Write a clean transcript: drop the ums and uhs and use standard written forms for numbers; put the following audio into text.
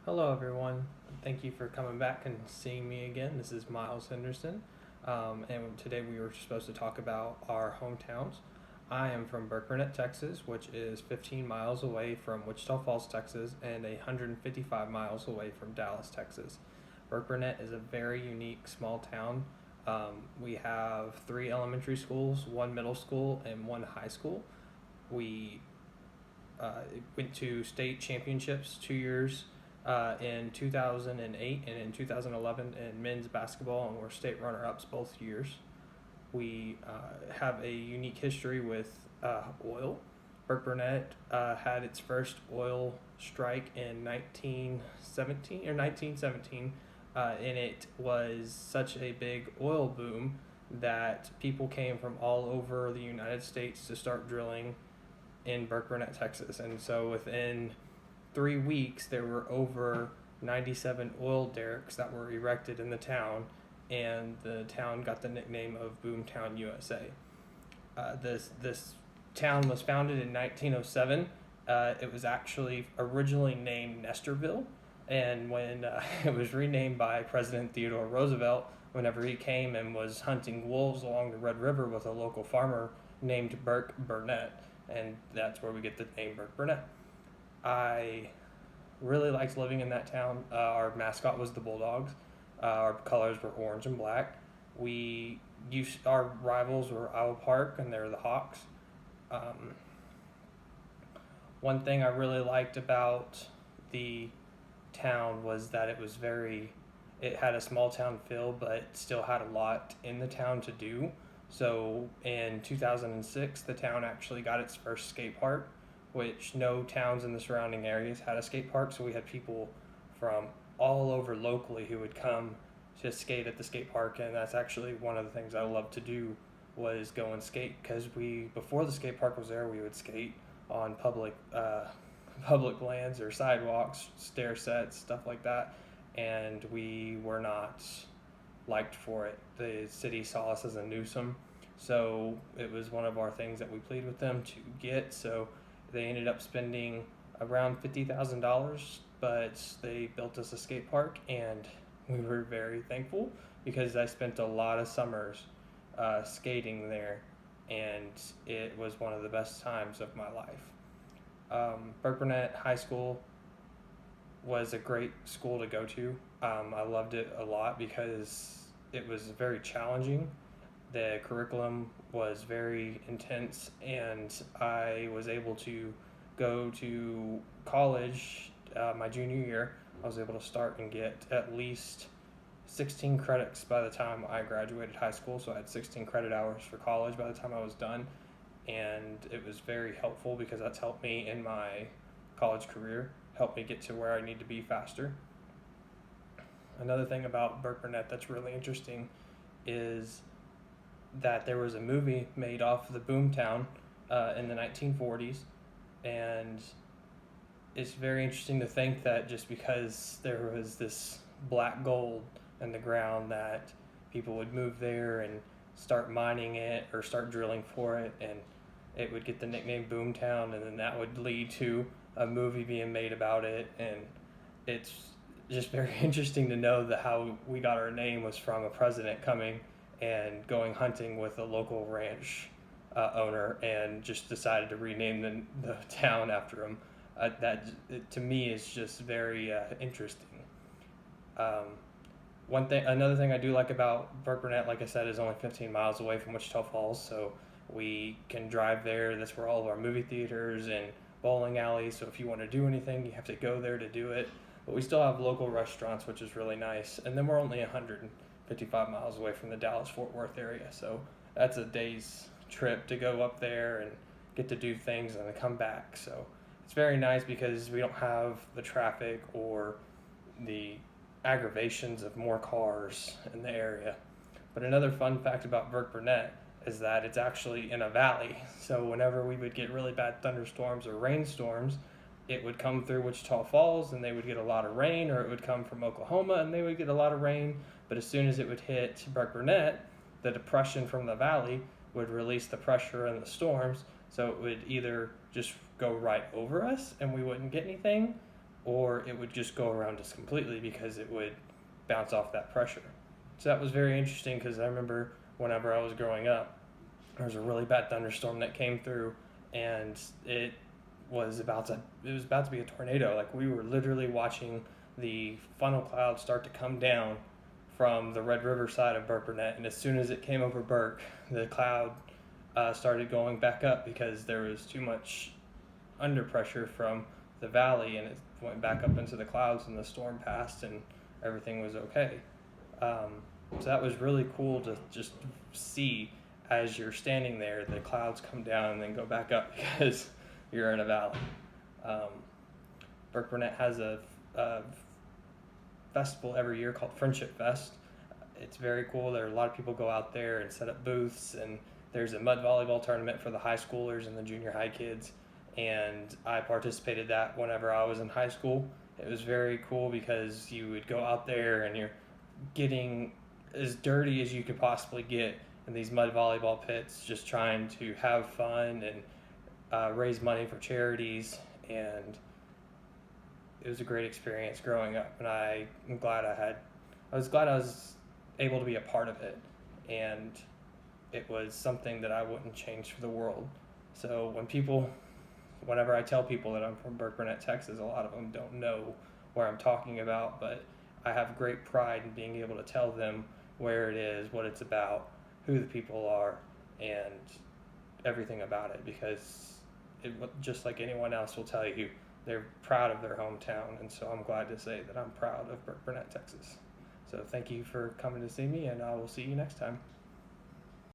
Hello, everyone. Thank you for coming back and seeing me again. This is Miles Henderson, and today we were supposed to talk about our hometowns. I am from Burkburnett, Texas, which is 15 miles away from Wichita Falls, Texas, and 155 miles away from Dallas, Texas. Burkburnett is a very unique small town. We have three elementary schools, one middle school, and one high school. We went to state championships 2 years in 2008 and in 2011 in men's basketball, and we're state runner-ups both years. We have a unique history with oil. Burkburnett had its first oil strike in 1917, and it was such a big oil boom that people came from all over the United States to start drilling in Burkburnett, Texas. And so within 3 weeks, there were over 97 oil derricks that were erected in the town, and the town got the nickname of Boomtown, USA. This town was founded in 1907. It was actually originally named Nestorville, and when it was renamed by President Theodore Roosevelt, whenever he came and was hunting wolves along the Red River with a local farmer named Burke Burnett, and that's where we get the name Burkburnett. I really liked living in that town. Our mascot was the Bulldogs. Our colors were orange and black. Our rivals were Iowa Park, and they're the Hawks. One thing I really liked about the town was that it had a small town feel, but still had a lot in the town to do. So in 2006, the town actually got its first skate park, which no towns in the surrounding areas had a skate park. So we had people from all over locally who would come to skate at the skate park, and that's actually one of the things I loved to do was go and skate, because before the skate park was there, we would skate on public lands or sidewalks, stair sets, stuff like that, and we were not liked for it. The city saw us as a nuisance, so it was one of our things that we pleaded with them to get. So they ended up spending around $50,000, but they built us a skate park, and we were very thankful because I spent a lot of summers skating there, and it was one of the best times of my life. Burkburnett High School was a great school to go to. I loved it a lot because it was very challenging. The curriculum was very intense, and I was able to go to college my junior year. I was able to start and get at least 16 credits by the time I graduated high school, so I had 16 credit hours for college by the time I was done, and it was very helpful because that's helped me in my college career, helped me get to where I need to be faster. Another thing about Burkburnett that's really interesting is that there was a movie made off the Boomtown in the 1940s, and it's very interesting to think that just because there was this black gold in the ground, that people would move there and start mining it or start drilling for it, and it would get the nickname Boomtown, and then that would lead to a movie being made about it. And it's just very interesting to know that how we got our name was from a president coming and going hunting with a local ranch owner, and just decided to rename the town after him. To me is just very interesting. Another thing I do like about Burkburnett, like I said, is only 15 miles away from Wichita Falls, so we can drive there. That's where all of our movie theaters and bowling alleys. So if you want to do anything, you have to go there to do it. But we still have local restaurants, which is really nice. And then we're only 155 miles away from the Dallas-Fort Worth area, so that's a day's trip to go up there and get to do things and then come back. So it's very nice because we don't have the traffic or the aggravations of more cars in the area. But another fun fact about Burkburnett is that it's actually in a valley. So whenever we would get really bad thunderstorms or rainstorms, it would come through Wichita Falls and they would get a lot of rain, or it would come from Oklahoma and they would get a lot of rain. But as soon as it would hit Burkburnett, the depression from the valley would release the pressure and the storms, so it would either just go right over us and we wouldn't get anything, or it would just go around us completely because it would bounce off that pressure. So that was very interesting because I remember whenever I was growing up, there was a really bad thunderstorm that came through, and it was about to be a tornado. Like, we were literally watching the funnel cloud start to come down from the Red River side of Burke Burnett, and as soon as it came over Burke, the cloud started going back up because there was too much under pressure from the valley, and it went back up into the clouds, and the storm passed, and everything was okay. So that was really cool to just see as you're standing there, the clouds come down and then go back up because you're in a valley. Um, Burke Burnett has a festival every year called Friendship Fest. It's very cool. There are a lot of people go out there and set up booths, and there's a mud volleyball tournament for the high schoolers and the junior high kids. And I participated that whenever I was in high school. It was very cool because you would go out there and you're getting as dirty as you could possibly get in these mud volleyball pits, just trying to have fun and raise money for charities. And it was a great experience growing up, and I was glad I was able to be a part of it, and it was something that I wouldn't change for the world. So whenever I tell people that I'm from Burke Burnett, Texas, a lot of them don't know where I'm talking about, but I have great pride in being able to tell them where it is, what it's about, who the people are, and everything about it, because just like anyone else will tell you, they're proud of their hometown, and so I'm glad to say that I'm proud of Burke Burnett, Texas. So thank you for coming to see me, and I will see you next time.